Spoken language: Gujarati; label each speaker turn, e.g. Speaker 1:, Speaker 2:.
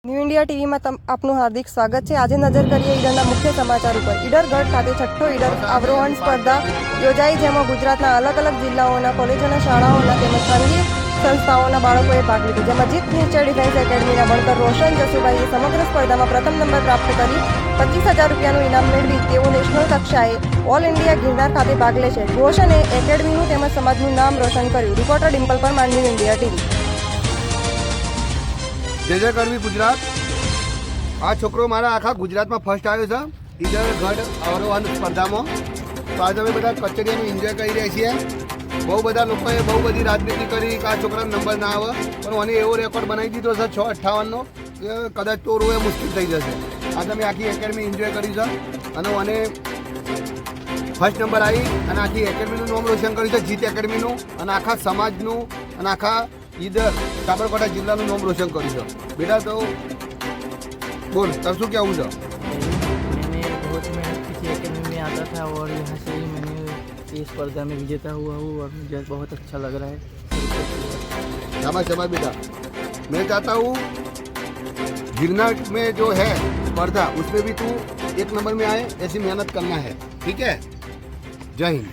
Speaker 1: ન્યૂ ઇન્ડિયા ટીવીમાં આપનું હાર્દિક સ્વાગત છે। આજે નજર કરીએ ઈડરના મુખ્ય સમાચાર ઉપર। ઈડર ગઢ ખાતે છઠ્ઠો ઈડર અવરોહણ સ્પર્ધા યોજાઈ, જેમાં ગુજરાતના અલગ અલગ જિલ્લાઓના કોલેજોના, શાળાઓના તેમજ ખાનગી સંસ્થાઓના બાળકોએ ભાગ લીધો, જેમાં જીત નેચર ડિફેન્સ એકેડમીના ભણકર રોશન જસુભાઈએ સમગ્ર સ્પર્ધામાં પ્રથમ નંબર પ્રાપ્ત કરી 25,000 રૂપિયાનું ઇનામ મેળવી તેઓ નેશનલ કક્ષાએ ઓલ ઇન્ડિયા ગિરનાર ખાતે ભાગ લે છે। રોશને એકેડમીનું તેમજ સમાજનું નામ રોશન કર્યું। Reporter Dimple Parmar, new India TV.
Speaker 2: જય જય ગરવી ગુજરાત। આ છોકરો મારા આખા ગુજરાતમાં ફર્સ્ટ આવ્યો છે ઈડર ગઢ અવરોહણ સ્પર્ધામાં। તો આજે અમે બધા કચેરીનું એન્જોય કરી રહ્યા છીએ। બહુ બધા લોકોએ બહુ બધી રાજનીતિ કરી કે આ છોકરાનો નંબર ના આવે, પણ મને એવો રેકોર્ડ બનાવી દીધો છે 6:58નો કે કદાચ તોડવો એ મુશ્કેલ થઈ જશે। આજે અમે આખી એકેડમી એન્જોય કરી છે અને મને ફર્સ્ટ નંબર આવી અને આખી એકેડમીનું નામ રોશન કર્યું છે, જીત એકેડમીનું, અને આખા સમાજનું અને આખા ઈડર સાબરકાંઠા जिला नाम रोशन करूँ। बेटा तो बोल तब शू क्या हुआ?
Speaker 3: मैंने बहुत मेहनत की थी, एकेडमी में आता था और यहाँ से ही मैंने ये स्पर्धा में विजेता हुआ हूँ और मुझे बहुत अच्छा लग रहा है।
Speaker 2: शाबाश शाबाश बेटा। मैं चाहता हूँ गिरनार में जो है स्पर्धा उसमें भी तू 1 नंबर में आए, ऐसी मेहनत करना है, ठीक है? जय हिंद।